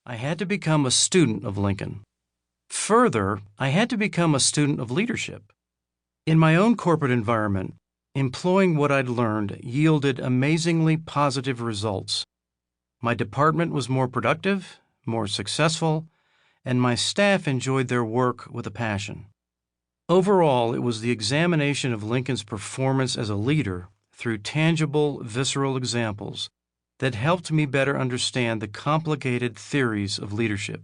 I had to become a student of Lincoln. Further, I had to become a student of leadership. In my own corporate environment, employing what I'd learned yielded amazingly positive results. My department was more productive, more successful, and my staff enjoyed their work with a passion. Overall, it was the examination of Lincoln's performance as a leader through tangible, visceral examples that helped me better understand the complicated theories of leadership.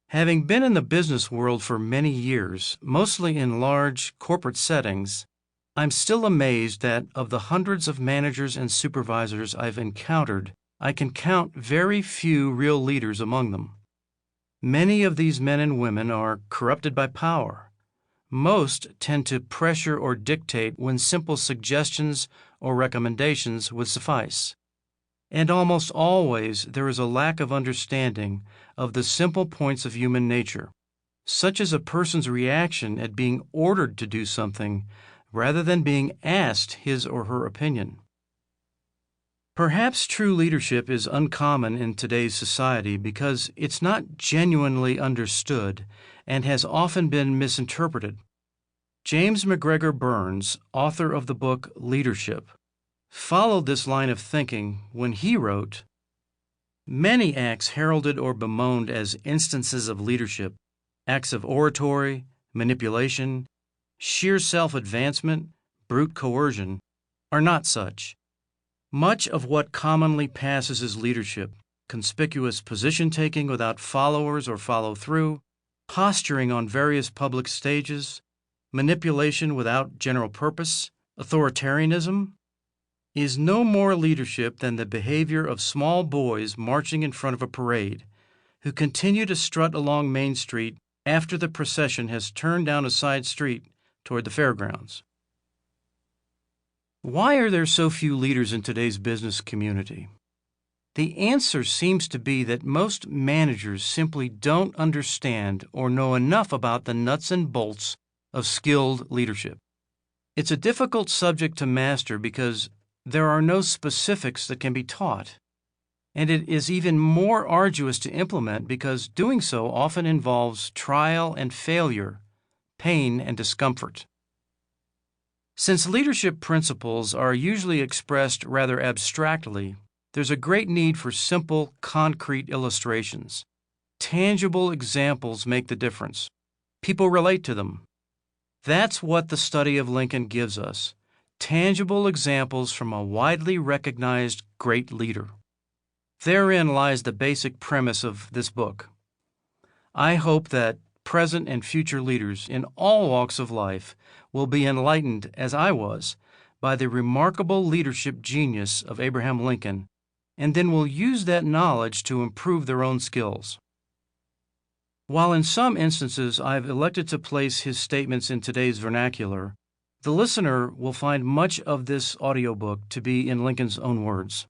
Having been in the business world for many years, mostly in large corporate settings, I'm still amazed that of the hundreds of managers and supervisors I've encountered, I can count very few real leaders among them. Many of these men and women are corrupted by power. Most tend to pressure or dictate when simple suggestions or recommendations would suffice. And almost always there is a lack of understanding of the simple points of human nature, such as a person's reaction at being ordered to do something rather than being asked his or her opinion. Perhaps true leadership is uncommon in today's society because it's not genuinely understood and has often been misinterpreted. James McGregor Burns, author of the book Leadership, followed this line of thinking when he wrote, "Many acts heralded or bemoaned as instances of leadership, acts of oratory, manipulation, sheer self-advancement, brute coercion, are not such. Much of what commonly passes as leadership, conspicuous position-taking without followers or follow-through, posturing on various public stages, manipulation without general purpose, authoritarianism, is no more leadership than the behavior of small boys marching in front of a parade, who continue to strut along Main Street after the procession has turned down a side street toward the fairgrounds." Why are there so few leaders in today's business community? The answer seems to be that most managers simply don't understand or know enough about the nuts and bolts of skilled leadership. It's a difficult subject to master because there are no specifics that can be taught, and it is even more arduous to implement because doing so often involves trial and failure, pain and discomfort. Since leadership principles are usually expressed rather abstractly, there's a great need for simple, concrete illustrations. Tangible examples make the difference. People relate to them. That's what the study of Lincoln gives us, tangible examples from a widely recognized great leader. Therein lies the basic premise of this book. I hope that present and future leaders in all walks of life will be enlightened, as I was, by the remarkable leadership genius of Abraham Lincoln, and then will use that knowledge to improve their own skills. While in some instances I've elected to place his statements in today's vernacular, the listener will find much of this audiobook to be in Lincoln's own words.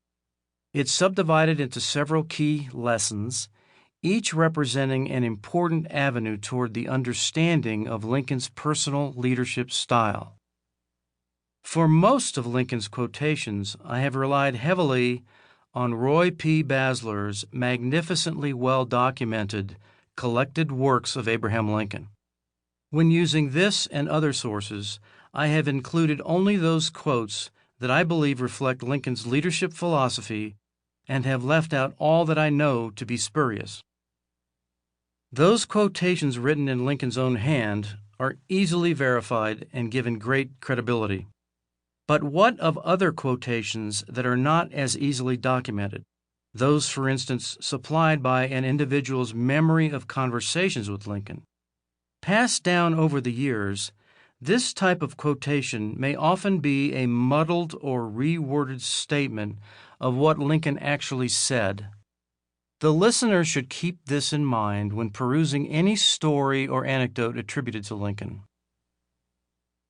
It's subdivided into several key lessons, each representing an important avenue toward the understanding of Lincoln's personal leadership style. For most of Lincoln's quotations, I have relied heavily on Roy P. Basler's magnificently well-documented Collected Works of Abraham Lincoln. When using this and other sources, I have included only those quotes that I believe reflect Lincoln's leadership philosophy and have left out all that I know to be spurious. Those quotations written in Lincoln's own hand are easily verified and given great credibility. But what of other quotations that are not as easily documented? Those, for instance, supplied by an individual's memory of conversations with Lincoln. Passed down over the years, this type of quotation may often be a muddled or reworded statement of what Lincoln actually said. The listener should keep this in mind when perusing any story or anecdote attributed to Lincoln.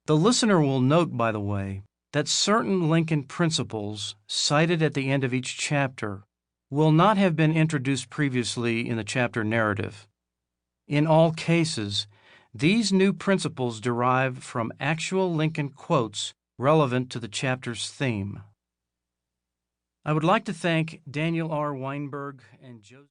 The listener will note, by the way, that certain Lincoln principles cited at the end of each chapter will not have been introduced previously in the chapter narrative. In all cases, these new principles derive from actual Lincoln quotes relevant to the chapter's theme. I would like to thank Daniel R. Weinberg and Joseph